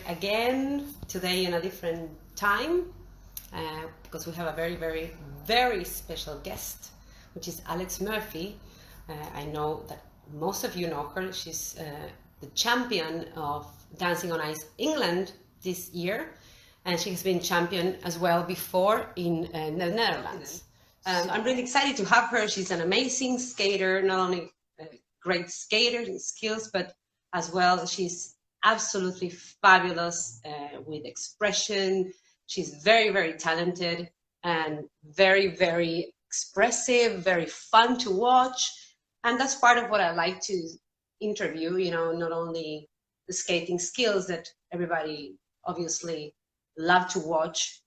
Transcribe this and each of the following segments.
again today in a different time because we have a very, very, very special guest, which is Alex Murphy. I know that most of you know her. She's the champion of Dancing on Ice England this year, and she has been champion as well before in the Netherlands. I'm really excited to have her. She's an amazing skater, not only a great skater in skills, but as well she's absolutely fabulous with expression. She's very, very talented and very, very expressive, very fun to watch. And that's part of what I like to interview, you know, not only the skating skills that everybody obviously love to watch,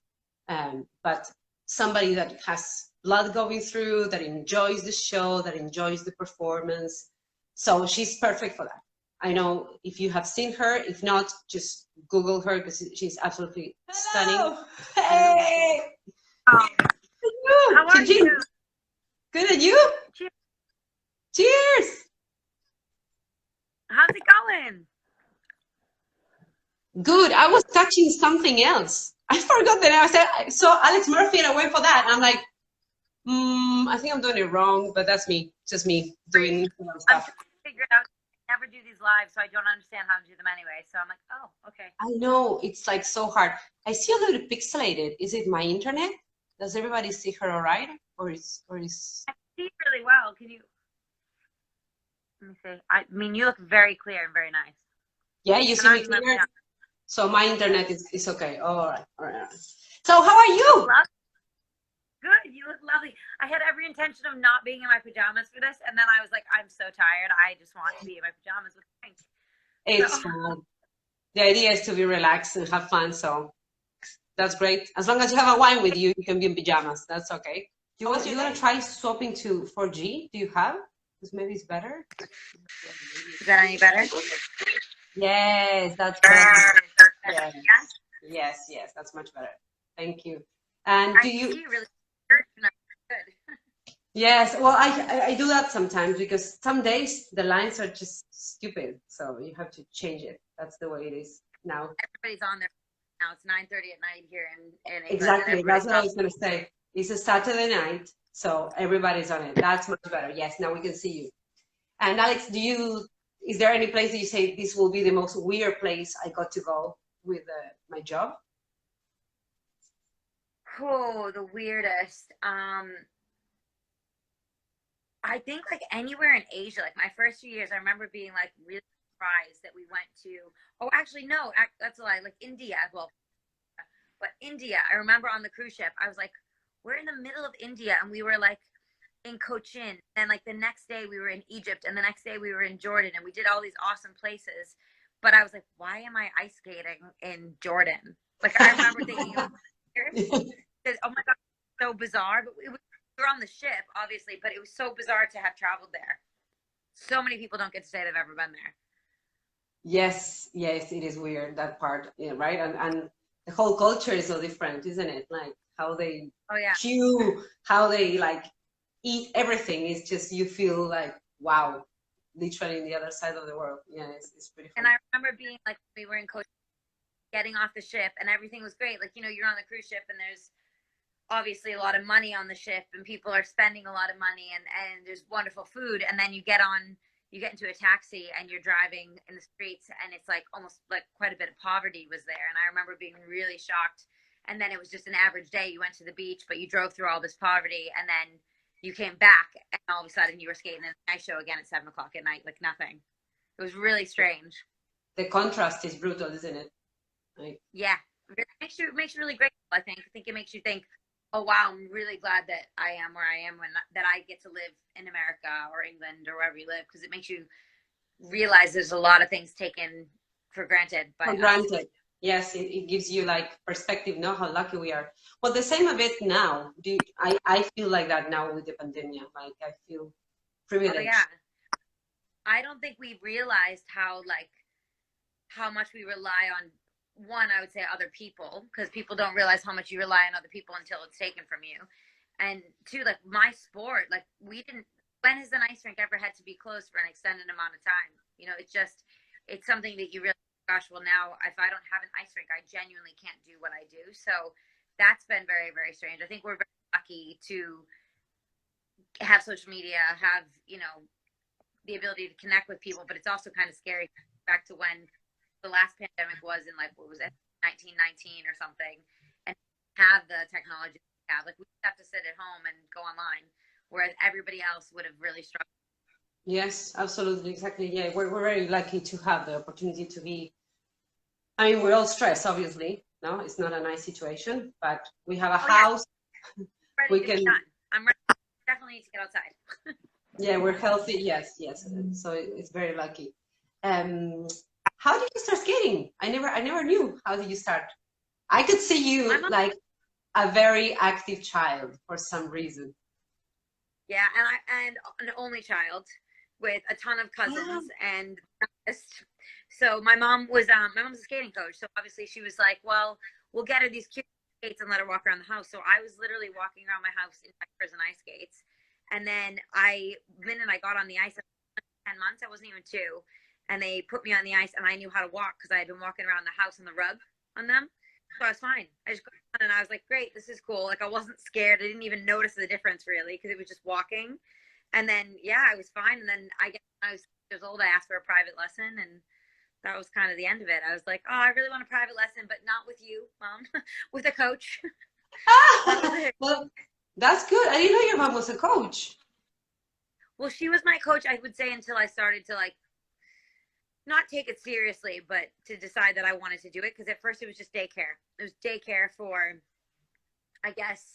but somebody that has blood going through, that enjoys the show, that enjoys the performance. So she's perfect for that. I know if you have seen her, if not, just Google her because she's absolutely stunning. Hey! How are you? Good, and you? Cheers. Cheers! How's it going? Good. I was touching something else. I forgot that I said I saw Alex Murphy and I went for that. And I'm like, I think I'm doing it wrong, but that's me. Just me doing stuff. I'm trying to figure it out. I never do these live, so I don't understand how to do them anyway. So I'm like, oh, okay. I know, it's like so hard. I see a little pixelated. Is it my internet? Does everybody see her all right? Or is I see really well. Can you? Let me see. I mean, you look very clear and very nice. Yeah, you see me clear? So my internet is okay. All right, all right. So how are you? Good, you look lovely. I had every intention of not being in my pajamas for this, and then I was like, I'm so tired. I just want to be in my pajamas with Frank. It's fun. The idea is to be relaxed and have fun, so that's great. As long as you have a wine with you, you can be in pajamas. That's okay. Do you want to try swapping to 4G? Do you have? Because maybe it's better. Is that any better? Yes, that's better. Yes, yes, that's much better. Thank you. And do you? Really good. Yes, well, I do that sometimes because some days the lines are just stupid, so you have to change it. That's the way it is now. Everybody's on there now. It's 9:30 at night here in England. Exactly, that's what I was going to say. It's a Saturday night, so everybody's on it. That's much better. Yes, now we can see you. And Alex, is there any place that you say this will be the most weird place I got to go with my job? Oh, the weirdest. I think like anywhere in Asia, like my first few years, I remember being like really surprised that we went to, oh, actually, no, that's a lie, like India, well, but India, I remember on the cruise ship, I was like, we're in the middle of India, and we were like in Cochin, and like the next day we were in Egypt, and the next day we were in Jordan, and we did all these awesome places, but I was like, why am I ice skating in Jordan? Like, I remember thinking, oh my God, so bizarre, but we were on the ship, obviously, but it was so bizarre to have traveled there. So many people don't get to say they've ever been there. Yes, yes, it is weird, that part, yeah, right? And the whole culture is so different, isn't it? Like how they chew, how they like eat everything is just, you feel like, wow, literally in the other side of the world. Yeah, it's pretty fun. And I remember being like, we were in Coach, getting off the ship, and everything was great. Like, you know, you're on the cruise ship, and there's obviously a lot of money on the ship, and people are spending a lot of money, and there's wonderful food, and then you get into a taxi and you're driving in the streets, and it's like almost like quite a bit of poverty was there. And I remember being really shocked. And then it was just an average day. You went to the beach, but you drove through all this poverty, and then you came back, and all of a sudden you were skating in the ice show again at 7 o'clock at night, like nothing. It was really strange. The contrast is brutal, isn't it? Like, yeah, it makes you really grateful. I think it makes you think, oh wow, I'm really glad that I am where I am, that I get to live in America or England or wherever you live, because it makes you realize there's a lot of things taken for granted. For granted. Yes, it gives you like perspective, know how lucky we are. Well, the same a bit now. I feel like that now with the pandemic. Like I feel privileged. Oh, yeah. I don't think we realized how much we rely on, one, I would say other people, because people don't realize how much you rely on other people until it's taken from you. And two, like my sport, like when has an ice rink ever had to be closed for an extended amount of time? You know, it's something that you really gosh, well now if I don't have an ice rink, I genuinely can't do what I do. So that's been very, very strange. I think we're very lucky to have social media, have, you know, the ability to connect with people, but it's also kind of scary back to when the last pandemic was in, like, what was it, 1919 or something, and have the technology we have. Like, we have to sit at home and go online, whereas everybody else would have really struggled. Yes, absolutely, exactly. Yeah, we're very lucky to have the opportunity to be. I mean, we're all stressed, obviously. No, it's not a nice situation, but we have a house. Ready We to can. be done. I'm ready. Definitely need to get outside. Yeah, we're healthy. Yes, yes. So it's very lucky. How did you start skating? I never knew. How did you start? I could see you like a very active child for some reason. Yeah, and an only child with a ton of cousins and so my mom's a skating coach, so obviously she was like, well, we'll get her these cute skates and let her walk around the house. So I was literally walking around my house in my prison ice skates, and then I got on the ice at 10 months. I wasn't even 2, and they put me on the ice, and I knew how to walk because I had been walking around the house on the rug on them. So I was fine. I just got on and I was like, great, this is cool. Like, I wasn't scared. I didn't even notice the difference really because it was just walking. And then, yeah, I was fine. And then I guess when I was 6 years old, I asked for a private lesson, and that was kind of the end of it. I was like, oh, I really want a private lesson, but not with you, Mom, with a coach. Well, that's good. I didn't know your mom was a coach. Well, she was my coach, I would say, until I started to, like, not take it seriously, but to decide that I wanted to do it. Because at first it was just daycare. It was daycare for, I guess,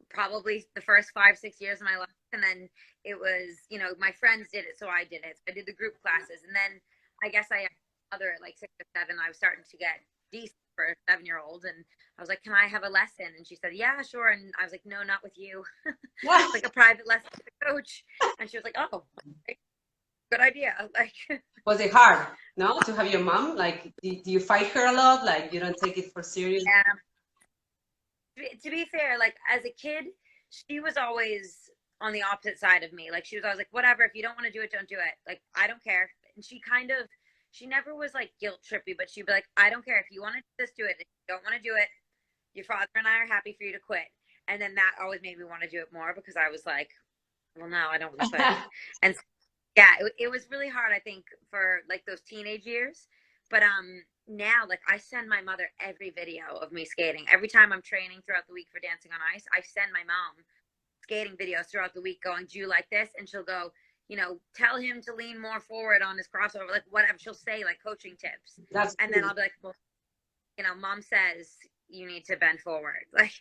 probably the first 5-6 years of my life. And then it was, you know, my friends did it, so I did it. So I did the group classes. And then I guess I had another, like 6 or 7, I was starting to get decent for a 7-year-old. And I was like, can I have a lesson? And she said, yeah, sure. And I was like, no, not with you. Like a private lesson with a coach. And she was like, oh, good idea. Like, was it hard, no, to have your mom? Like, do you fight her a lot? Like, you don't take it for serious? Yeah. To be fair, like, as a kid, she was always on the opposite side of me. Like, she was always like, whatever, if you don't want to do it, don't do it. Like, I don't care. And she never was like guilt trippy, but she'd be like, I don't care. If you want to just do it. If you don't want to do it, your father and I are happy for you to quit. And then that always made me want to do it more because I was like, well, no, I don't want to quit. And yeah, it was really hard, I think, for like those teenage years. But now, like, I send my mother every video of me skating. Every time I'm training throughout the week for Dancing on Ice, I send my mom skating videos throughout the week going, do you like this? And she'll go, you know, tell him to lean more forward on his crossover, like whatever. She'll say, like, coaching tips. And then I'll be like, well, you know, Mom says you need to bend forward. Like,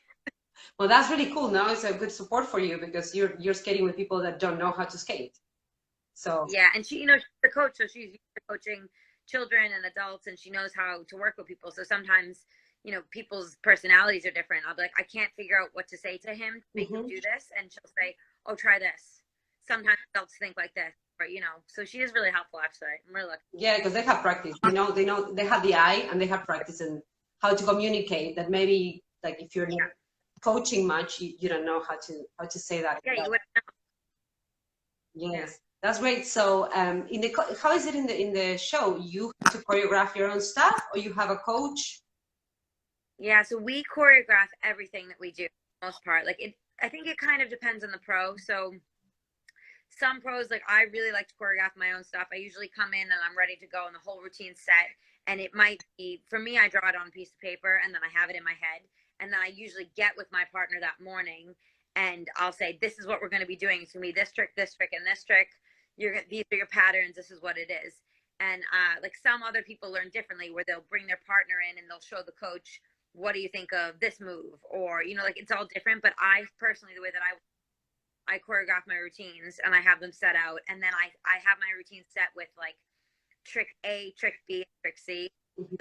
well, that's really cool. Now it's a good support for you because you're skating with people that don't know how to skate. So yeah, and she, you know, she's the coach, so she's used to coaching children and adults, and she knows how to work with people. So sometimes, you know, people's personalities are different. I'll be like, I can't figure out what to say to him to make him do this, and she'll say, oh, try this. Sometimes adults think like this, or, you know, so she is really helpful, actually. I'm really lucky. yeah, because they have practice. They know they have the eye, and they have practice and how to communicate. That maybe, like, if you're not coaching much, you don't know how to say that. Yeah, you would know. Yes. Yeah. That's great. So, how is it in the show? You have to choreograph your own stuff, or you have a coach? Yeah, so we choreograph everything that we do, for the most part. Like, I think it kind of depends on the pro. So, some pros, like, I really like to choreograph my own stuff. I usually come in and I'm ready to go, and the whole routine's set. And it might be, for me, I draw it on a piece of paper, and then I have it in my head. And then I usually get with my partner that morning, and I'll say, this is what we're going to be doing. It's going to be this trick, and this trick. These are your patterns. This is what it is. And like, some other people learn differently, where they'll bring their partner in and they'll show the coach, what do you think of this move? Or, you know, like, it's all different. But I personally, the way that I choreograph my routines, and I have them set out, and then I have my routine set with, like, trick A, trick B, trick C.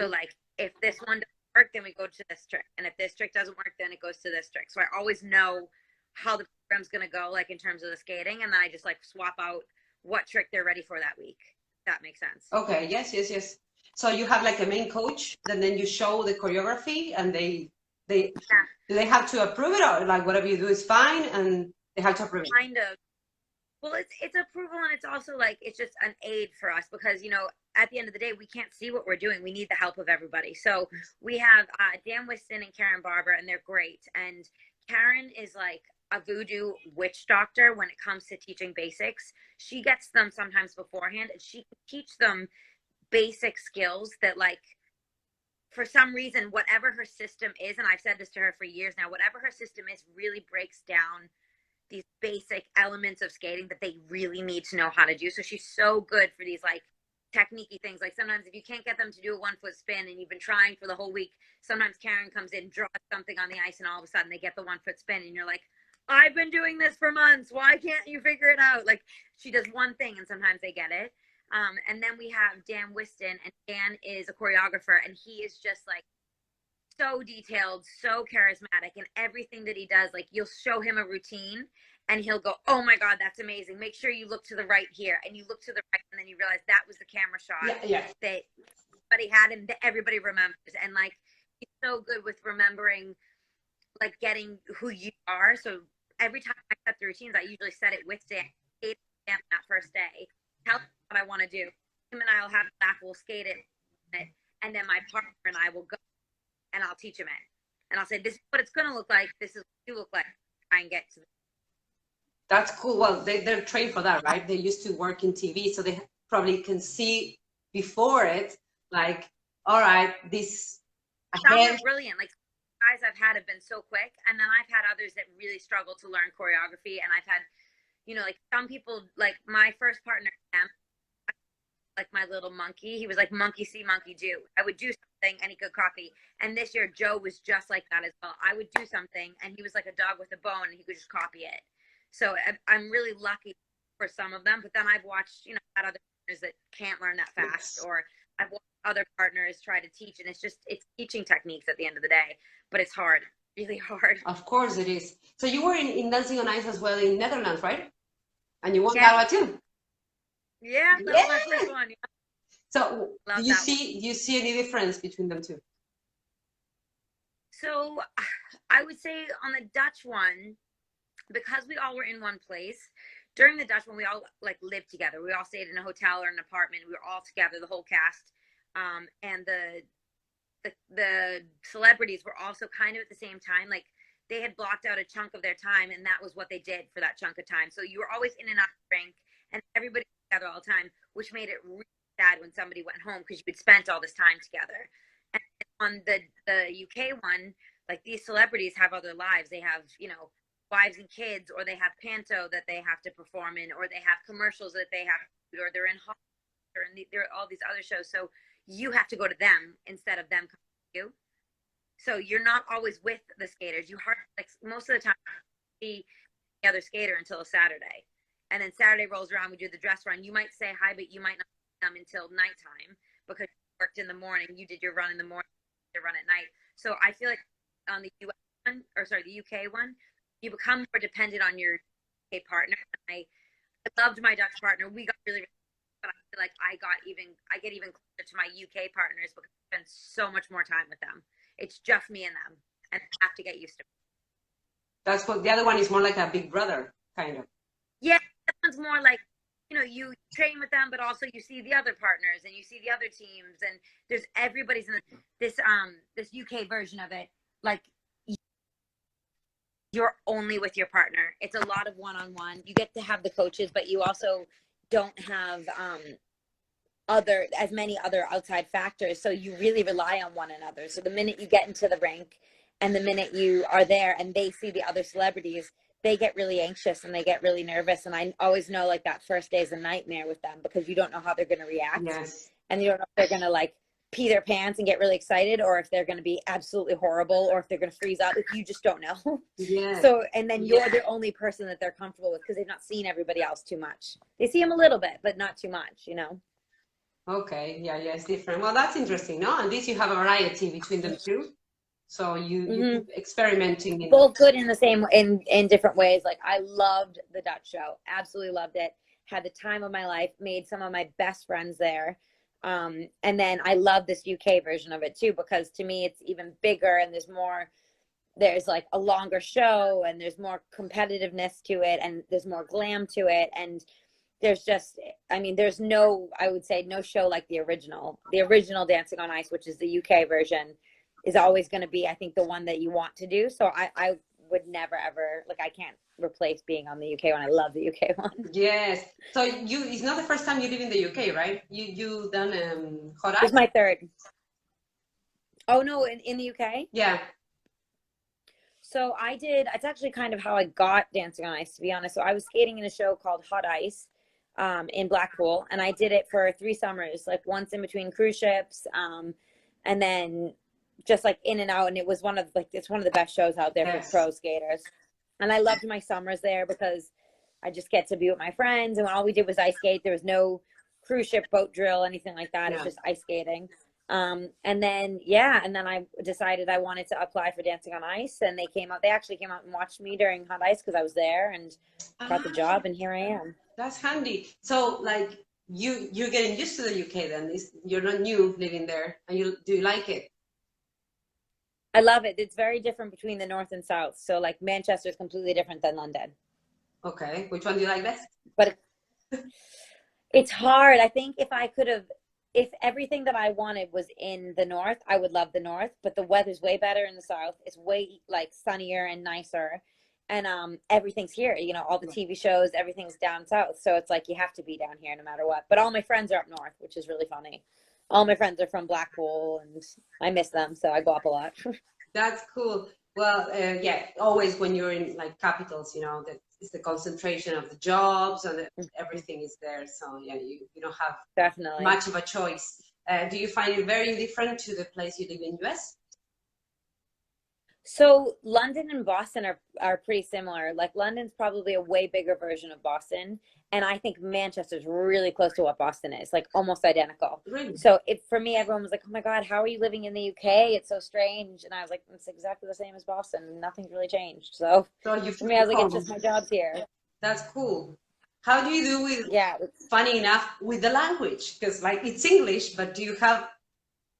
So, like, if this one doesn't work, then we go to this trick. And if this trick doesn't work, then it goes to this trick. So I always know how the program's going to go, like, in terms of the skating. And then I just, like, swap out what trick they're ready for that week. That makes sense. Okay. Yes. So you have, like, a main coach, and then you show the choreography, and do they have to approve it, or, like, whatever you do is fine, and they have to approve it? Kind of. Well, it's approval, and it's also, like, it's just an aid for us because, you know, at the end of the day, we can't see what we're doing. We need the help of everybody. So we have Dan Whiston and Karen Barber, and they're great. And Karen is like a voodoo witch doctor when it comes to teaching basics. She gets them sometimes beforehand, and she can teach them basic skills that, like, for some reason, whatever her system is, and I've said this to her for years now, whatever her system is really breaks down these basic elements of skating that they really need to know how to do. So she's so good for these like techniquey things. Like sometimes if you can't get them to do a 1-foot spin and you've been trying for the whole week, sometimes Karen comes in, draws something on the ice, and all of a sudden they get the 1-foot spin, and you're like, I've been doing this for months. Why can't you figure it out? Like, she does one thing and sometimes they get it. And then we have Dan Whiston, and Dan is a choreographer, and he is just like so detailed, so charismatic, and everything that he does, like, you'll show him a routine and he'll go, oh my God, that's amazing. Make sure you look to the right here. And you look to the right, and then you realize that was the camera shot that everybody had and that everybody remembers. And like, he's so good with remembering, like, getting who you are. So every time I set the routines, I usually set it with Dan that first day. Tell him what I want to do. Him and I will have a laugh. We'll skate it. And then my partner and I will go and I'll teach him it. And I'll say, this is what it's going to look like. This is what you look like. Try and get to the... That's cool. Well, they're trained for that, right? They used to work in TV, so they probably can see before it, like, all right, this... Some are brilliant. Like, guys I've had have been so quick. And then I've had others that really struggle to learn choreography. And I've had, you know, like some people, like my first partner, like my little monkey, he was like monkey see, monkey do. I would do something and he could copy. And this year Joe was just like that as well. I would do something and he was like a dog with a bone and he could just copy it. So I'm really lucky for some of them. But then I've watched, you know, had other partners that can't learn that fast, or I've watched other partners try to teach, and it's teaching techniques at the end of the day, but it's hard, really hard. Of course it is. So you were in Dancing on Ice as well in Netherlands, right? And you won that one too. Yeah, that's my first one. Yeah. So do you see any difference between them two? So I would say on the Dutch one, because we all were in one place, during the Dutch one, we all like lived together. We all stayed in a hotel or an apartment. We were all together, the whole cast. And the celebrities were also kind of at the same time, like they had blocked out a chunk of their time, and that was what they did for that chunk of time. So you were always in and out of the rink, and everybody was together all the time, which made it really sad when somebody went home because you had spent all this time together. And on the UK one, like these celebrities have other lives. They have, you know, wives and kids, or they have panto that they have to perform in, or they have commercials that they have to do, or they're in Hollywood, or there are all these other shows. So you have to go to them instead of them coming to you. So you're not always with the skaters. You hardly, like, most of the time, see the other skater until a Saturday. And then Saturday rolls around, we do the dress run. You might say hi, but you might not see them until nighttime because you worked in the morning. You did your run in the morning, your run at night. So I feel like on the US one, or sorry, the UK one, you become more dependent on your UK partner. I loved my Dutch partner. We got really, but I feel like I get even closer to my UK partners because I spend so much more time with them. It's just me and them, and I have to get used to it. That's what the other one is, more like a big brother, kind of. Yeah, that one's more like, you know, you train with them, but also you see the other partners and you see the other teams, and there's everybody's in this UK version of it. Like, you're only with your partner. It's a lot of one-on-one. You get to have the coaches, but you also don't have as many other outside factors. So you really rely on one another. So the minute you get into the rink and the minute you are there and they see the other celebrities, they get really anxious and they get really nervous. And I always know, like, that first day is a nightmare with them because you don't know how they're going to react. Yes. And you don't know if they're going to, like, pee their pants and get really excited, or if they're going to be absolutely horrible, or if they're going to freeze up. You just don't know. Yeah. So, and then you're the only person that they're comfortable with because they've not seen everybody else too much. They see them a little bit, but not too much, you know? Okay. Yeah. It's different. Well, that's interesting. No, at least you have a variety between them too. So you experimenting in both good in the same, in different ways. Like, I loved the Dutch show. Absolutely loved it. Had the time of my life, made some of my best friends there. And then I love this UK version of it too, because to me it's even bigger and there's like a longer show and there's more competitiveness to it and there's more glam to it. And there's just, I mean, there's no, I would say no show like the original. The original Dancing on Ice, which is the UK version, is always going to be, I think, the one that you want to do. So I would never ever, like, I can't replace being on the UK one. I love the UK one. Yes. So it's not the first time you live in the UK, right? You done hot It's ice? my third. Oh no, in the UK? Yeah. So I did, it's actually kind of how I got Dancing on Ice, to be honest. So I was skating in a show called Hot Ice in Blackpool, and I did it for 3 summers, like once in between cruise ships, and then just like in and out. And it was one of it's one of the best shows out there Yes. for pro skaters. And I loved my summers there because I just get to be with my friends. And when all we did was ice skate, there was no cruise ship boat drill, anything like that. Yeah. It's just ice skating. And then, yeah, and then I decided I wanted to apply for Dancing on Ice, and they actually came out and watched me during Hot Ice because I was there and got the job, and here I am. That's handy. So like you're getting used to the UK then. You're not new living there, and do you like it? I love it. It's very different between the north and south. So like Manchester is completely different than London. Okay, which one do you like best? But it's hard. I think if everything that I wanted was in the north, I would love the north, but the weather's way better in the south. It's way like sunnier and nicer. And everything's here, you know, all the TV shows, everything's down south. So it's like you have to be down here no matter what. But all my friends are up north, which is really funny. All my friends are from Blackpool, and I miss them, so I go up a lot. That's cool. Well, yeah, always when you're in like capitals, you know, that is the concentration of the jobs and everything is there. So yeah, you don't have Definitely much of a choice. Do you find it very different to the place you live in US? So London and Boston are pretty similar. Like London's probably a way bigger version of Boston, and I think Manchester's really close to what Boston is, like almost identical. Really? So for me, everyone was like, "Oh my God, how are you living in the UK? It's so strange." And I was like, "It's exactly the same as Boston. Nothing's really changed." So you for me, I was like, "It's just my job's here." That's cool. How do you do with? Yeah. Funny enough, with the language, because like it's English, but do you have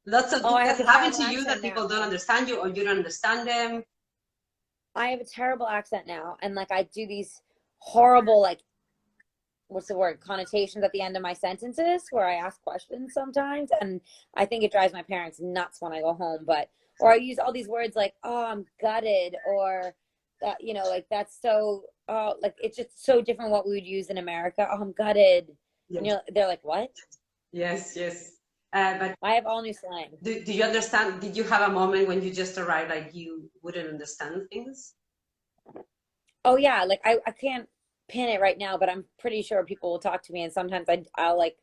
lots of I things have that a happen to terrible you that accent people now. don't understand you, or you don't understand them? I have a terrible accent now, and like I do these horrible, like, what's the word, connotations at the end of my sentences where I ask questions sometimes, and I think it drives my parents nuts when I go home. Or I use all these words like, "Oh, I'm gutted," or that, you know, like that's so, oh, like it's just so different what we would use in America. "Oh, I'm gutted." Yes. And they're like, "What?" Yes, yes. But I have all new slang. do you understand? Did you have a moment when you just arrived, like you wouldn't understand things? Oh yeah, like I can't pin it right now, but I'm pretty sure people will talk to me, and sometimes I'll like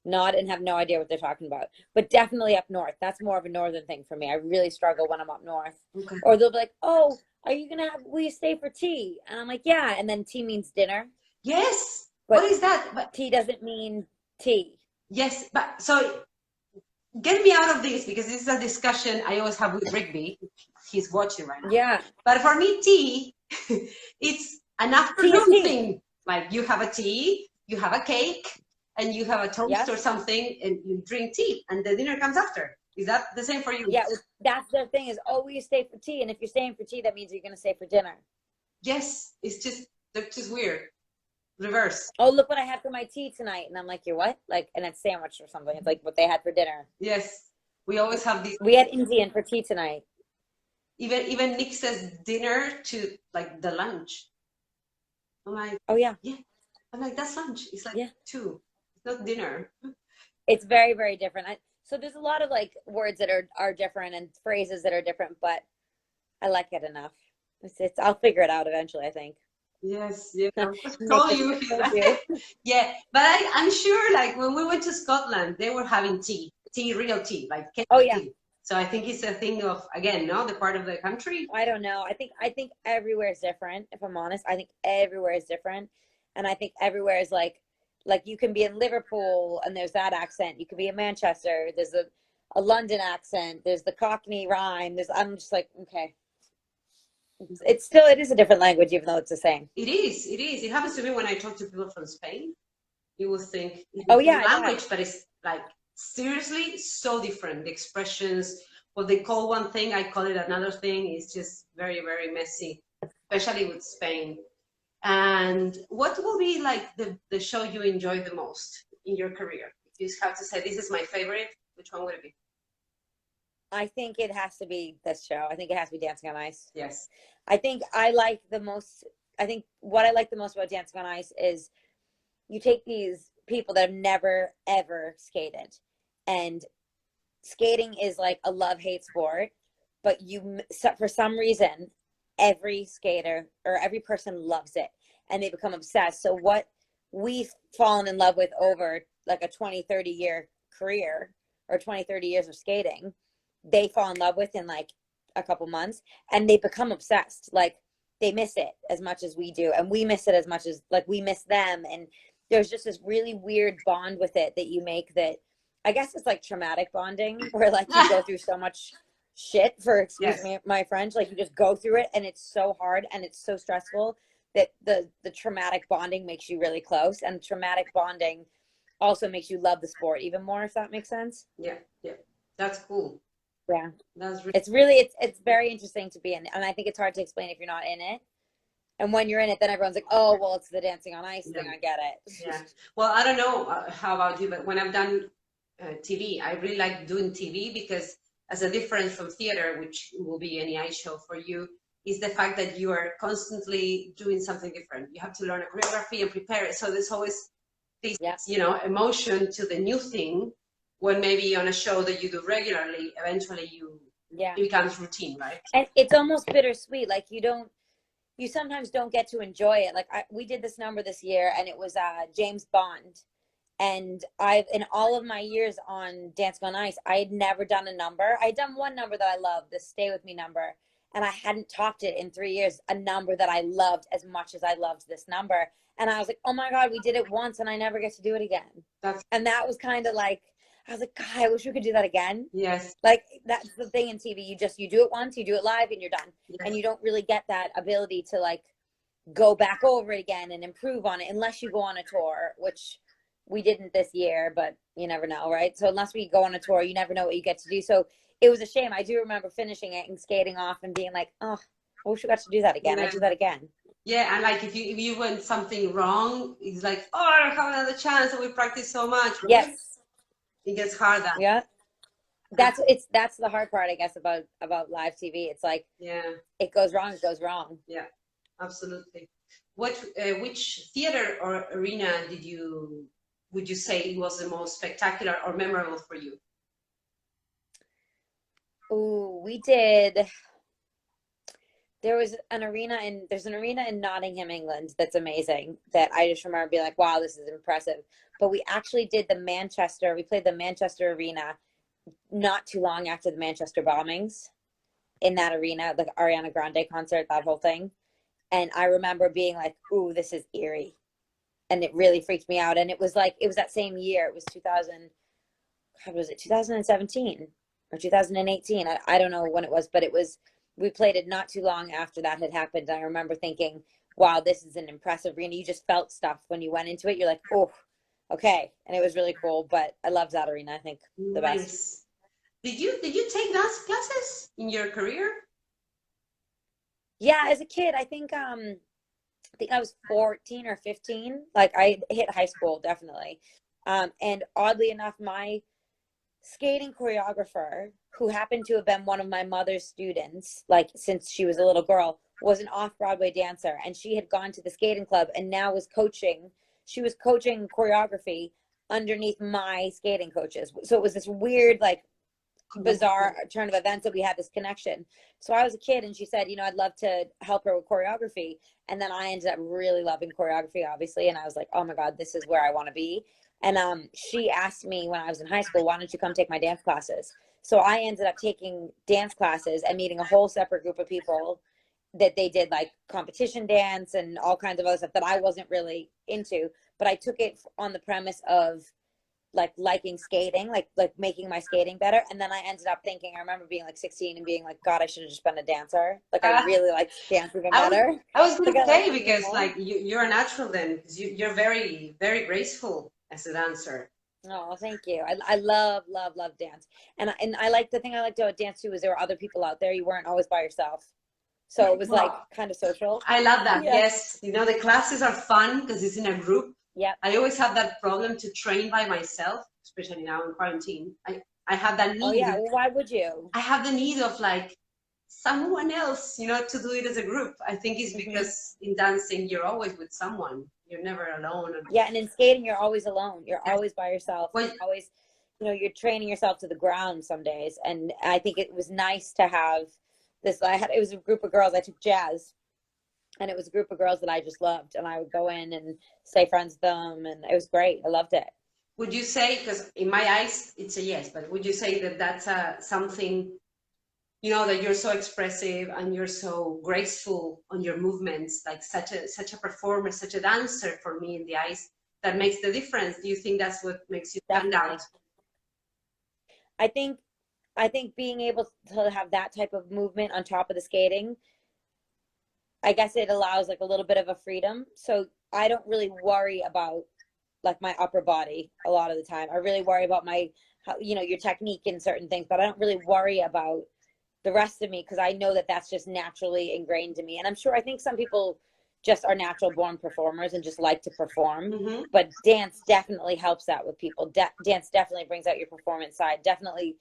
nod and have no idea what they're talking about. But definitely up north, that's more of a northern thing for me. I really struggle when I'm up north. Okay. Or they'll be like, "Oh, will you stay for tea?" And I'm like, "Yeah." And then tea means dinner. Yes. But what is that? But tea doesn't mean tea. yes, but so get me out of this, because this is a discussion I always have with Rigby. He's watching right now. Yeah. But for me, tea, it's an afternoon thing. Like you have a tea, you have a cake, and you have a toast or something, and you drink tea, and the dinner comes after. Is that the same for you? Yeah, that's their thing is, "Oh, will you stay for tea?" And if you're staying for tea, that means you're going to stay for dinner. Yes, they're just weird. Reverse. "Oh, look what I had for my tea tonight." And I'm like, "You're what?" Like, and it's sandwich or something. It's like what they had for dinner. Yes, we always have these. We had Indian for tea tonight. Even Nick says dinner to like the lunch. I'm like, oh yeah. I'm like, that's lunch. It's like 2. It's not dinner. It's very, very different. So there's a lot of like words that are different and phrases that are different, but I like it enough. I'll figure it out eventually, I think. Yes, yeah. Yeah, but I'm sure like when we went to Scotland, they were having tea, real tea, like tea. So I think it's a thing of, again, no, the part of the country. I don't know. I think everywhere is different. If I'm honest, I think everywhere is different, and I think everywhere is like you can be in Liverpool and there's that accent. You can be in Manchester. There's a London accent. There's the Cockney rhyme. I'm just like, okay. It is a different language, even though it's the same. It is. It happens to me when I talk to people from Spain. You will think it's language, but it's like seriously so different. The expressions, what they call one thing, I call it another thing. It's just very, very messy, especially with Spain. And what will be like the show you enjoy the most in your career? If you just have to say, this is my favorite, which one would it be? I think it has to be this show. I think it has to be Dancing on Ice. Yes. I think I like the most, I think what I like the most about Dancing on Ice is you take these people that have never, ever skated. And skating is like a love-hate sport, but for some reason, every skater or every person loves it and they become obsessed. So what we've fallen in love with over like a 20, 30 year career or 20, 30 years of skating, they fall in love with in like a couple months and they become obsessed. Like they miss it as much as we do. And we miss it as much as like we miss them. And there's just this really weird bond with it that you make that I guess it's like traumatic bonding where like you go through so much shit for, excuse me, my French, like you just go through it and it's so hard and it's so stressful that the traumatic bonding makes you really close, and traumatic bonding also makes you love the sport even more, if that makes sense. Yeah. That's cool. Yeah. That's It's very interesting to be in, and I think it's hard to explain if you're not in it. And when you're in it, then everyone's like, oh, well, it's the Dancing on Ice thing. I get it. Yeah. Well, I don't know how about you, but when I've done TV, I really like doing TV because as a difference from theater, which will be any ice show for you, is the fact that you are constantly doing something different. You have to learn a choreography and prepare it. So there's always this, emotion to the new thing, when maybe on a show that you do regularly, eventually it becomes routine, right? And it's almost bittersweet. Like you sometimes don't get to enjoy it. Like we did this number this year and it was James Bond. And in all of my years on Dancing on Ice, I had never done a number. I had done one number that I loved, the Stay With Me number. And I hadn't topped it in 3 years, a number that I loved as much as I loved this number. And I was like, oh my God, we did it once and I never get to do it again. And that was kind of like, I was like, God, I wish we could do that again. Yes. Like that's the thing in TV. You do it once, you do it live and you're done. Yes. And you don't really get that ability to like go back over it again and improve on it unless you go on a tour, which we didn't this year, but you never know, right? So unless we go on a tour, you never know what you get to do. So it was a shame. I do remember finishing it and skating off and being like, oh, I wish we got to do that again. I'd do that again. Yeah, and like if you went something wrong, it's like, oh, I don't have another chance, and we practice so much. Right? Yes. It gets harder. Yeah. That's the hard part, I guess, about live TV. It's like, it goes wrong, it goes wrong. Yeah, absolutely. Which theater or arena would you say was the most spectacular or memorable for you? Oh, there's an arena in Nottingham, England that's amazing that I just remember being like, wow, this is impressive. But we actually did we played the Manchester arena not too long after the Manchester bombings in that arena, the Ariana Grande concert, that whole thing. And I remember being like, ooh, this is eerie. And it really freaked me out. And it was that same year. It was 2017 or 2018? I don't know when it was, but we played it not too long after that had happened. I remember thinking, wow, this is an impressive arena. You just felt stuff when you went into it. You're like, oh, okay. And it was really cool, but I loved that arena. I think the best. Did you take dance classes in your career? Yeah, as a kid, I think I was 14 or 15. Like I hit high school, definitely. And oddly enough, my skating choreographer, who happened to have been one of my mother's students, like since she was a little girl, was an off-Broadway dancer. And she had gone to the skating club and now was coaching. She was coaching choreography underneath my skating coaches. So it was this weird, like, bizarre turn of events that we had this connection. So I was a kid and she said, I'd love to help her with choreography. And then I ended up really loving choreography, obviously. And I was like, oh my God, this is where I want to be. And she asked me when I was in high school, why don't you come take my dance classes? So I ended up taking dance classes and meeting a whole separate group of people that they did like competition dance and all kinds of other stuff that I wasn't really into. But I took it on the premise of like liking skating, like making my skating better. And then I ended up thinking, I remember being like 16 and being like, God, I should have just been a dancer. Like I really liked dance even better. I was going to say, because like you're a natural then, because you're very, very graceful as a dancer. Oh, thank you. I love dance. And I like, the thing I liked about dance too was there were other people out there. You weren't always by yourself. So it was like Wow. kind of social. I love that. Yeah. Yes. You know, the classes are fun because it's in a group. Yeah. I always have that problem to train by myself, especially now in quarantine. I have that Oh need. yeah. Well, why would you? I have the need of like someone else, you know, to do it as a group. I think it's because in dancing, you're always with someone. You're never alone. Yeah. And in skating, you're always alone. You're always by yourself. Well, You're always, you know, you're training yourself to the ground some days. And I think it was nice to have this. It was a group of girls. I took jazz, and it was a group of girls that I just loved. And I would go in and stay friends with them. And it was great. I loved it. would you say, because in my eyes, it's a yes, but would you say that that's something, you know, that you're so expressive and you're so graceful on your movements, like such a performer, such a dancer for me in the eyes, that makes the difference? Do you think that's what makes you stand out? I think being able to have that type of movement on top of the skating, I guess it allows like a little bit of a freedom. So I don't really worry about like my upper body a lot of the time. I really worry about my, you know, your technique in certain things, but I don't really worry about the rest of me because I know that that's just naturally ingrained in me. And I think some people just are natural born performers and just like to perform. Mm-hmm. But dance definitely helps that with people. Dance definitely brings out your performance side. Definitely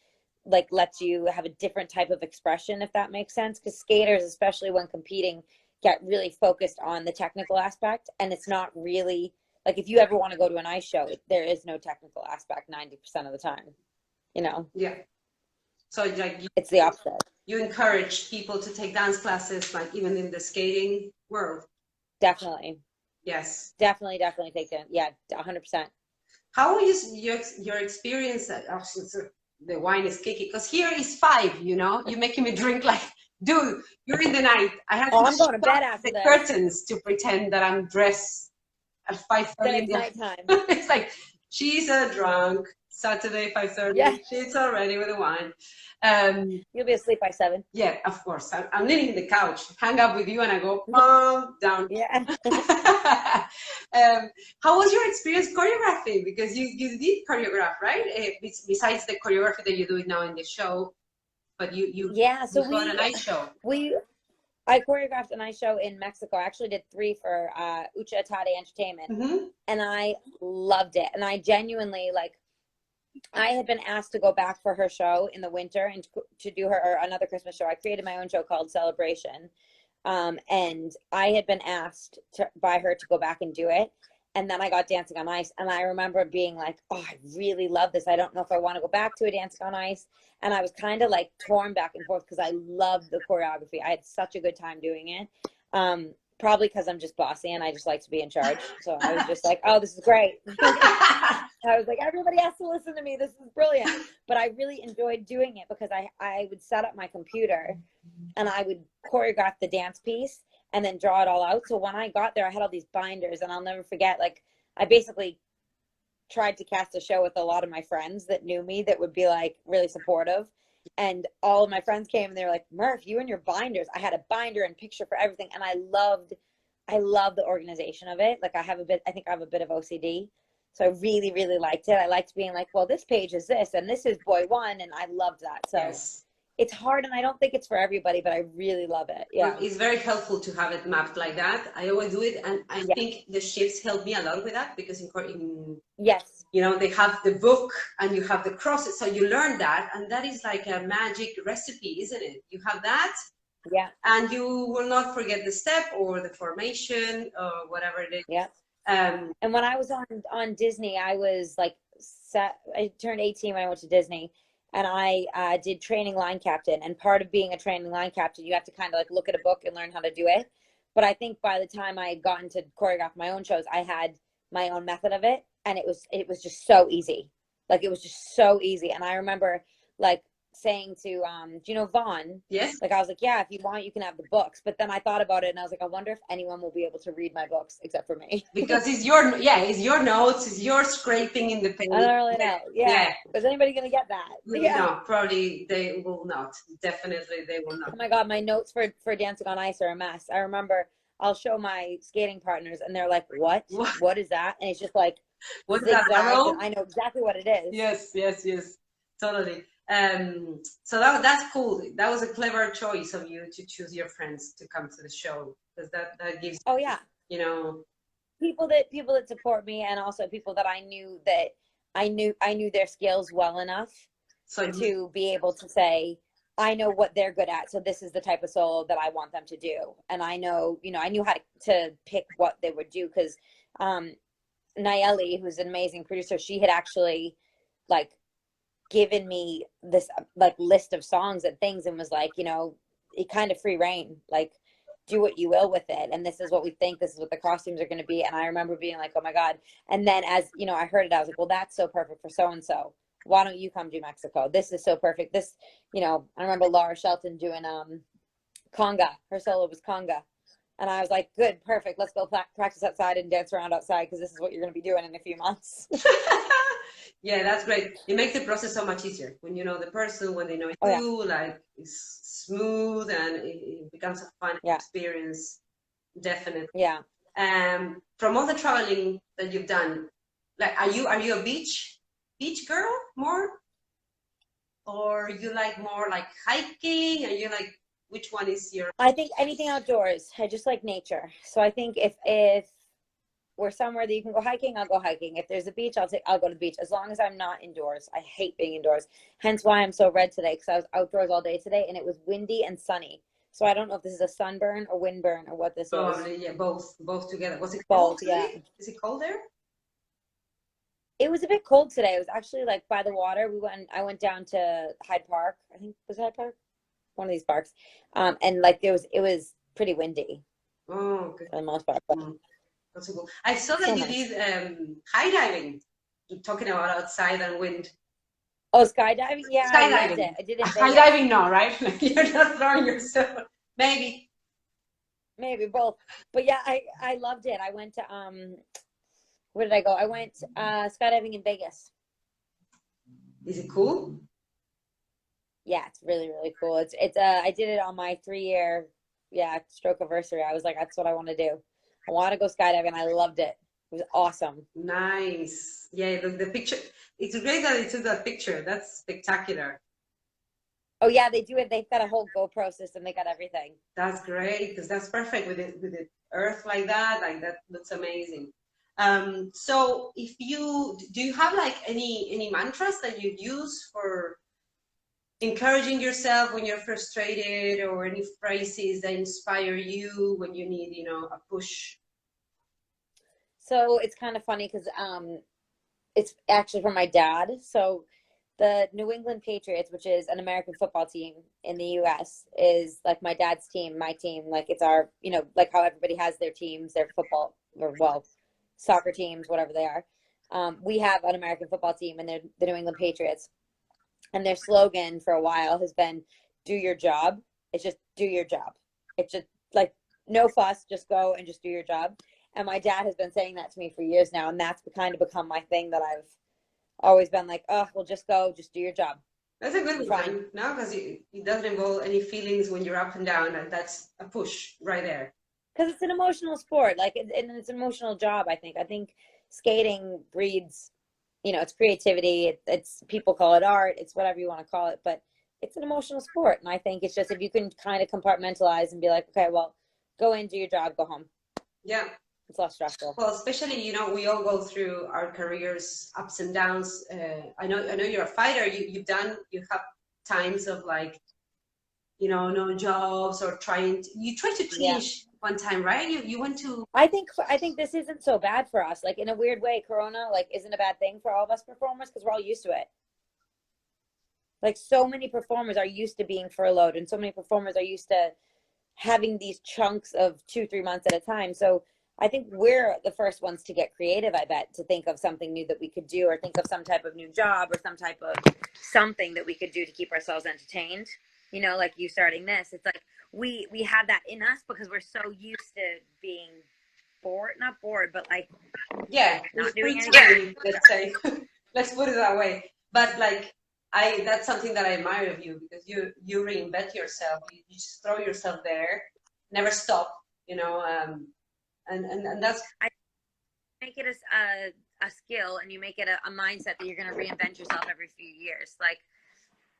like lets you have a different type of expression, if that makes sense. Because skaters, especially when competing, get really focused on the technical aspect, and it's not really like if you ever want to go to an ice show, there is no technical aspect 90% of the time, you know. Yeah. So like it's the opposite. You encourage people to take dance classes, like even in the skating world. Definitely. Yes. Definitely take them. Yeah, 100%. How is your experience? The wine is kicking because here is 5. You know, you're making me drink like, dude. During the night, I have to I'm going to bed shut after the this. curtains to pretend that I'm dressed at 5:30 in the nighttime. It's like she's a drunk. Saturday 5:30. Yeah. She's already with the wine. You'll be asleep by 7. Yeah, of course. I'm leaning in the couch, hang up with you, and I go down. Yeah. How was your experience choreographing? Because you did choreograph, right? Besides the choreography that you do now in the show, but you got a night show. I choreographed a night show in Mexico. I actually did 3 for Ucha Tade Entertainment, Mm-hmm. and I loved it. And I genuinely I had been asked to go back for her show in the winter and to do another Christmas show. I created my own show called Celebration. And I had been asked by her to go back and do it. And then I got Dancing on Ice. And I remember being like, oh, I really love this. I don't know if I want to go back to a Dancing on Ice. And I was kind of like torn back and forth because I loved the choreography. I had such a good time doing it. Probably because I'm just bossy and I just like to be in charge. So I was just like, oh, this is great. I was like, everybody has to listen to me. This is brilliant. But I really enjoyed doing it because I would set up my computer and I would choreograph the dance piece and then draw it all out. So when I got there, I had all these binders, and I'll never forget, like, I basically tried to cast a show with a lot of my friends that knew me that would be like really supportive. And all of my friends came and they were like, Murph, you and your binders. I had a binder and picture for everything. And I loved the organization of it. Like I think I have a bit of OCD. So I really, really liked it. I liked being like, well, this page is this and this is boy 1. And I loved that. So yes. It's hard, and I don't think it's for everybody, but I really love it. Yeah. Well, it's very helpful to have it mapped like that. I always do it. And I think the shifts help me a lot with that because yes, you know, they have the book and you have the crosses. So you learn that. And that is like a magic recipe, isn't it? You have that. Yeah. And you will not forget the step or the formation or whatever it is. Yeah. And when I was on Disney, I was like, I turned 18 when I went to Disney, and I did training line captain. And part of being a training line captain, you have to kind of like look at a book and learn how to do it. But I think by the time I had gotten to choreograph my own shows, I had my own method of it, and it was just so easy. Like it was just so easy. And I remember like saying to do you know Vaughn? Yes. Like I was like, yeah, if you want, you can have the books. But then I thought about it and I was like, I wonder if anyone will be able to read my books except for me. Because it's your notes, it's your scraping in the page. I don't really know. Yeah. Is anybody gonna get that? Yeah. No, probably they will not. Definitely they will not. Oh my God, my notes for Dancing on Ice are a mess. I remember I'll show my skating partners and they're like, what is that? And it's just like, what's that arrow? I know exactly what it is. Yes. Totally. So that's cool. That was a clever choice of you to choose your friends to come to the show, because that gives, Oh yeah, you know, people that support me, and also people that I knew their skills well enough so to be able to say, I know what they're good at, so this is the type of solo that I want them to do. And I know, I knew how to pick what they would do, because Nayeli, who's an amazing producer, she had actually like given me this like list of songs and things, and was like, it kind of free reign, like do what you will with it, and this is what we think, this is what the costumes are going to be. And I remember being like, oh my god. And then as I heard it, I was like, well, that's so perfect for so and so, why don't you come do Mexico? This is so perfect. This, I remember Laura Shelton doing conga. Her solo was conga. And I was like, good, perfect. Let's go practice outside and dance around outside, because this is what you're going to be doing in a few months. yeah, that's great. It makes the process so much easier when you know the person, when they know you. Oh, yeah. Like it's smooth, and it becomes a fun experience. Definitely. Yeah. From all the traveling that you've done, like, are you a beach girl more, or you like more like hiking? Are you like, which one is your? I think anything outdoors. I just like nature. So I think if we're somewhere that you can go hiking, I'll go hiking. If there's a beach, I'll go to the beach, as long as I'm not indoors. I hate being indoors. Hence why I'm so red today, because I was outdoors all day today, and it was windy and sunny. So I don't know if this is a sunburn or windburn or what this is. Yeah, both together. Was it Both, cold yeah. today? Is it cold there? It was a bit cold today. It was actually like by the water. I went down to Hyde Park. I think was Hyde Park, one of these parks, and like it was pretty windy. Oh, okay. For the most part. But that's cool. I saw that so you nice. did high diving. You're talking about outside and wind. Oh, skydiving? Yeah, I loved it. Skydiving. I did it in High Vegas. diving, no, right? Like you're not throwing yourself. Maybe. Maybe both. But yeah, I loved it. I went to where did I go? I went skydiving in Vegas. Is it cool? Yeah, it's really, really cool. It's I did it on my 3-year stroke anniversary. I was like, that's what I want to do. I want to go skydiving. I loved it. It was awesome. Nice. Yeah, the picture. It's great that they took that picture. That's spectacular. Oh yeah, they do it. They've got a whole GoPro system. They got everything. That's great, because that's perfect with the earth like that. Like that looks amazing. So if do you have like any mantras that you use for encouraging yourself when you're frustrated, or any phrases that inspire you when you need, a push? So it's kind of funny because it's actually from my dad. So the New England Patriots, which is an American football team in the US, is like my dad's team, my team. Like it's our, like how everybody has their teams, their football, or well, soccer teams, whatever they are. We have an American football team, and they're the New England Patriots. And their slogan for a while has been, do your job. It's just do your job. It's just like no fuss, just go and just do your job. And my dad has been saying that to me for years now. And that's kind of become my thing, that I've always been like, oh, well, just go, just do your job. That's a good one, no? Because it doesn't involve any feelings when you're up and down, and that's a push right there. Because it's an emotional sport, like, and it's an emotional job. I think skating breeds, it's creativity. It's people call it art. It's whatever you want to call it, but it's an emotional sport. And I think it's just, if you can kind of compartmentalize and be like, okay, well, go in, do your job, go home. Yeah. It's less stressful. Well, especially, we all go through our careers, ups and downs. I know you're a fighter. You have times of like, no jobs, or you tried to change one time, right? You went to. I think this isn't so bad for us. Like in a weird way, Corona like isn't a bad thing for all of us performers, because we're all used to it. Like so many performers are used to being furloughed, and so many performers are used to having these chunks of 2-3 months at a time. So I think we're the first ones to get creative, I bet, to think of something new that we could do, or think of some type of new job, or some type of something that we could do to keep ourselves entertained. Like you starting this, it's like we have that in us, because we're so used to being not bored, but like not doing anything. Let's say, let's put it that way. But like that's something that I admire of you, because you reinvent yourself. You just throw yourself there, never stop. And that's. I make it a skill, and you make it a mindset that you're going to reinvent yourself every few years. Like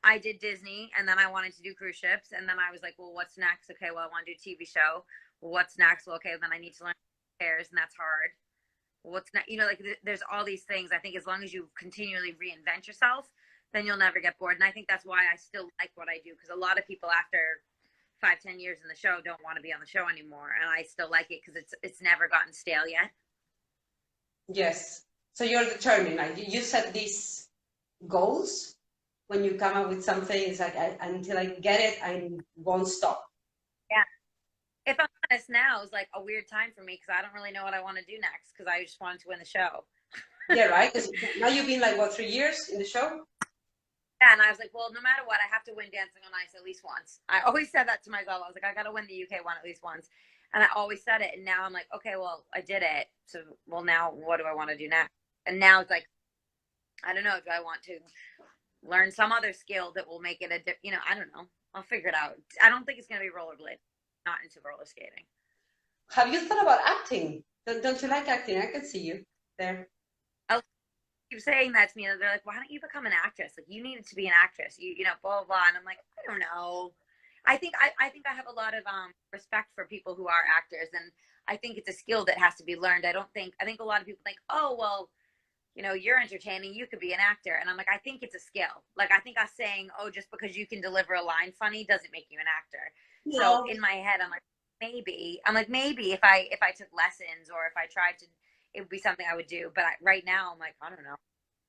I did Disney, and then I wanted to do cruise ships, and then I was like, well, what's next? Okay, well, I want to do a TV show. Well, what's next? Well, okay, then I need to learn repairs, and that's hard. Well, what's next? You know, like there's all these things. I think as long as you continually reinvent yourself, then you'll never get bored. And I think that's why I still like what I do, because a lot of people after 5-10 years in the show don't want to be on the show anymore, and I still like it because it's never gotten stale yet. Yes. So you're determined. Like you set these goals. When you come up with something, it's like until I get it, I won't stop. Yeah. If I'm honest, now is like a weird time for me because I don't really know what I want to do next because I just wanted to win the show. Yeah, right. Because now you've been like what, 3 years in the show? Yeah, and I was like, well, no matter what, I have to win Dancing on Ice at least once. I always said that to myself. I was like, I got to win the UK one at least once. And I always said it. And now I'm like, okay, well, I did it. So, well, now what do I want to do next? And now it's like, I don't know. Do I want to learn some other skill that will make it I don't know. I'll figure it out. I don't think it's going to be rollerblade. Not into roller skating. Have you thought about acting? Don't you like acting? I can see you there. I keep saying that to me. They're like, why don't you become an actress? Like, you needed to be an actress. You know, blah, blah, blah. And I'm like, I don't know. I think I have a lot of respect for people who are actors. And I think it's a skill that has to be learned. I think a lot of people think, oh, well, you know, you're entertaining, you could be an actor. And I'm like, I think it's a skill. Like, I think us saying, oh, just because you can deliver a line funny doesn't make you an actor. No. So in my head, I'm like, maybe if I took lessons or if I tried to, it would be something I would do. But right now I'm like, I don't know.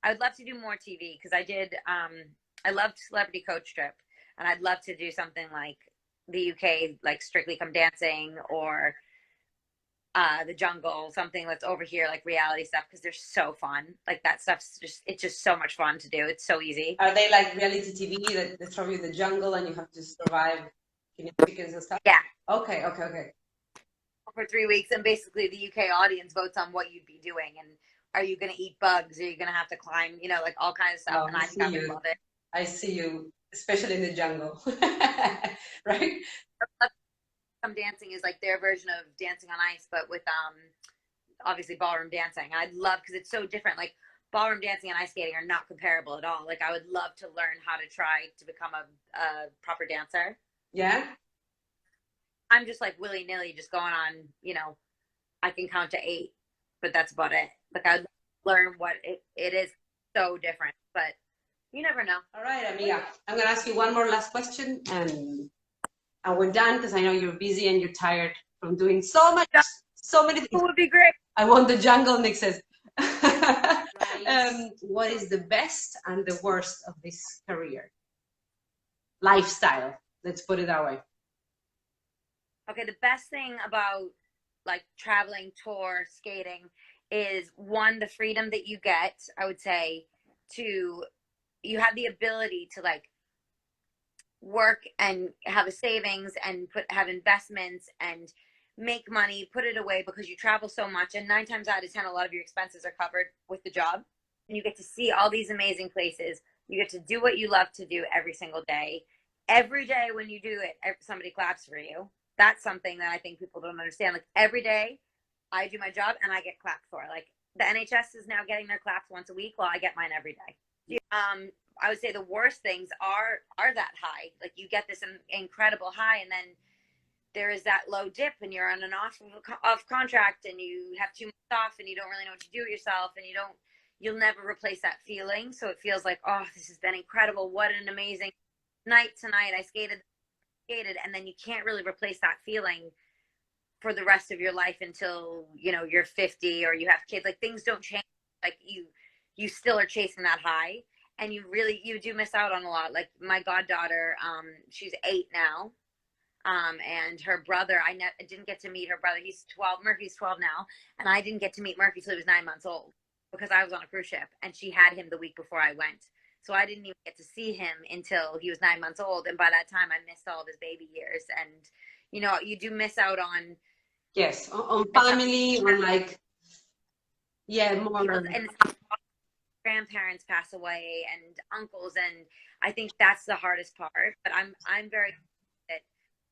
I would love to do more TV because I loved Celebrity Coach Trip, and I'd love to do something like the UK, like Strictly Come Dancing or The Jungle, something that's over here, like reality stuff, because they're so fun. Like that stuff's it's just so much fun to do. It's so easy. Are they like reality TV that they throw you the jungle and you have to survive chickens and stuff? Yeah. Okay. For 3 weeks, and basically the UK audience votes on what you'd be doing, and are you going to eat bugs? Are you going to have to climb? You know, like all kinds of stuff. Oh, and I think I would love it. I see you, especially in the jungle, right? Come Dancing is like their version of Dancing on Ice, but with obviously ballroom dancing. I'd love, because it's so different. Like ballroom dancing and ice skating are not comparable at all. Like I would love to learn how to try to become a proper dancer. Yeah. I'm just like willy-nilly just going on, you know, I can count to 8, but that's about it. Like I'd learn what it is so different, but you never know. All right, amiga. I'm going to ask you one more last question and we're done because I know you're busy and you're tired from doing so many things. It would be great. I want the jungle mixes. What is the best and the worst of this career? Lifestyle, let's put it that way. Okay, the best thing about like traveling, tour, skating is one, the freedom that you get, I would say, you have the ability to like work and have a savings and have investments and make money, put it away because you travel so much. And 9 times out of 10, a lot of your expenses are covered with the job. And you get to see all these amazing places. You get to do what you love to do every single day. Every day when you do it, somebody claps for you. That's something that I think people don't understand. Like every day I do my job and I get clapped for. Like the NHS is now getting their claps once a week. Well, I get mine every day. I would say the worst things are that high. Like you get this incredible high, and then there is that low dip, and you're on an off contract, and you have 2 months off, and you don't really know what to do with yourself, and you'll never replace that feeling. So it feels like, oh, this has been incredible. What an amazing night tonight. I skated, and then you can't really replace that feeling for the rest of your life until, you know, you're 50 or you have kids. Like things don't change. Like you still are chasing that high, and you do miss out on a lot. Like my goddaughter, she's 8 now. And her brother, I didn't get to meet her brother. He's 12. Murphy's 12 now. And I didn't get to meet Murphy till he was 9 months old because I was on a cruise ship, and she had him the week before I went. So I didn't even get to see him until he was 9 months old. And by that time I missed all of his baby years. And, you know, you do miss out on. Yes. On family, or like, yeah, more. And grandparents pass away and uncles. And I think that's the hardest part, but I'm very, that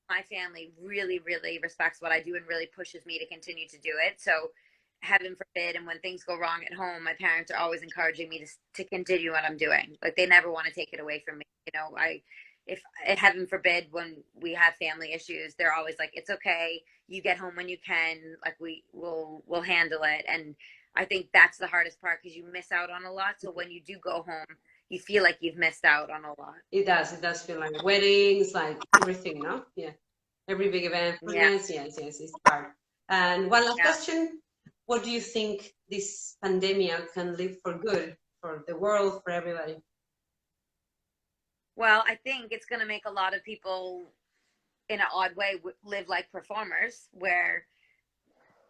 my family really, really respects what I do and really pushes me to continue to do it. So heaven forbid, and when things go wrong at home, my parents are always encouraging me to continue what I'm doing. Like they never want to take it away from me. You know, if heaven forbid, when we have family issues, they're always like, it's okay. You get home when you can, like we'll handle it. And I think that's the hardest part, because you miss out on a lot. So when you do go home, you feel like you've missed out on a lot. It does feel like weddings, like everything, no? Yeah. Every big event. Yeah. Yes, it's hard. And one last question. What do you think this pandemic can leave for good for the world, for everybody? Well, I think it's going to make a lot of people, in an odd way, live like performers, where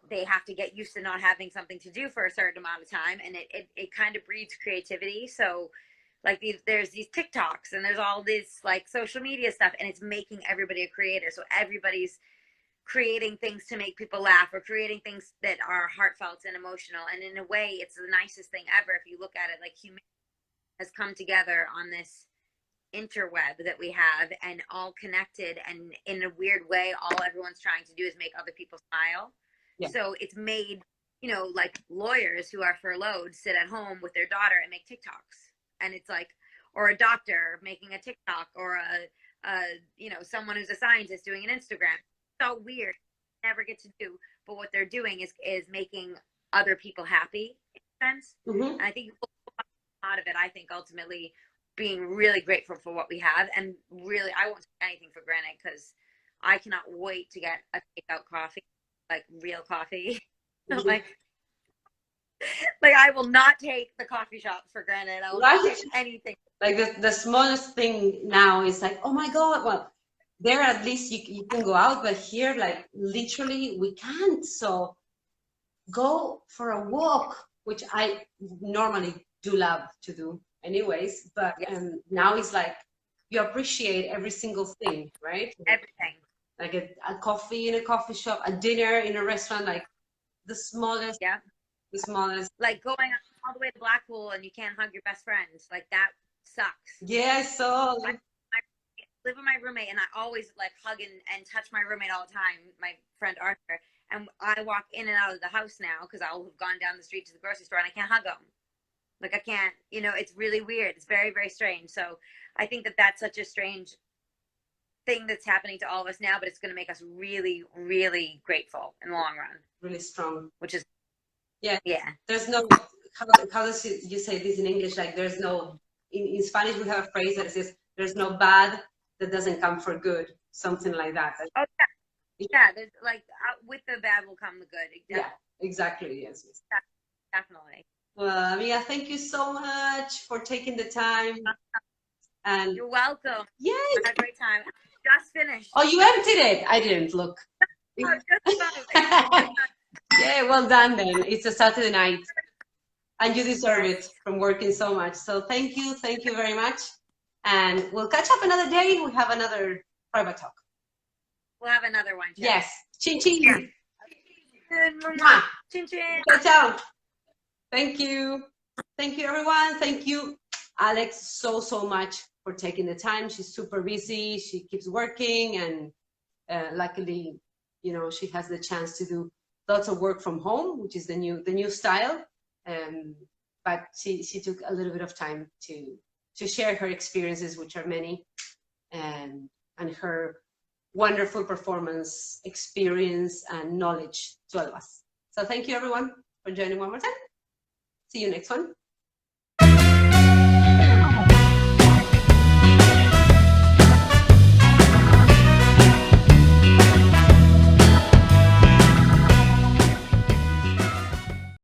they have to get used to not having something to do for a certain amount of time, and it kind of breeds creativity. So like there's these TikToks and there's all this like social media stuff, and it's making everybody a creator. So everybody's creating things to make people laugh, or creating things that are heartfelt and emotional. And in a way, it's the nicest thing ever. If you look at it, like humanity has come together on this interweb that we have, and all connected, and in a weird way, all everyone's trying to do is make other people smile. Yeah. So it's made, you know, like lawyers who are furloughed sit at home with their daughter and make TikToks. And it's like, or a doctor making a TikTok, or you know, someone who's a scientist doing an Instagram. So weird, never get to do, but what they're doing is making other people happy, in a sense. And I think out of it, I think ultimately being really grateful for what we have, and really, I won't take anything for granted, because I cannot wait to get a takeout coffee, like real coffee. like I will not take the coffee shops for granted. I will not take anything. Like the smallest thing now is like, oh my God, well, there at least you can go out, but here, like literally we can't. So go for a walk, which I normally do love to do anyways, but now it's like you appreciate every single thing, right? Everything. Like a coffee in a coffee shop, a dinner in a restaurant, like the smallest. Yeah. The smallest. Like going all the way to Blackpool and you can't hug your best friends. Like that sucks. Yeah, so I live with my roommate, and I always like hug and touch my roommate all the time, my friend Arthur. And I walk in and out of the house now because I'll have gone down the street to the grocery store and I can't hug him. Like I can't, you know, it's really weird. It's very, very strange. So I think that that's such a strange thing that's happening to all of us now, but it's going to make us really, really grateful in the long run. Really strong. Which is, yeah. There's no, how does you say this in English? Like there's no, in Spanish we have a phrase that says, there's no bad that doesn't come for good. Something like that. Oh, yeah. Yeah, there's like, with the bad will come the good. Exactly. Yeah, exactly. Yes. Definitely. Well, Amiga, thank you so much for taking the time. And you're welcome. Yes. I had a great time. Just finished. Oh, you emptied it? I didn't look. Yeah, well done then. It's a Saturday night. And you deserve it from working so much. So thank you very much. And we'll catch up another day. We have another private talk. We'll have another one. Jeff. Yes. Chin chin. Yeah. Good. Mwah. Chin chin. Ciao, ciao. Thank you. Thank you, everyone. Thank you, Alex, so much for taking the time. She's super busy. She keeps working, and luckily, you know, she has the chance to do lots of work from home, which is the new style. But she took a little bit of time to share her experiences, which are many, and her wonderful performance, experience, and knowledge to all of us. So thank you, everyone, for joining one more time. See you next one.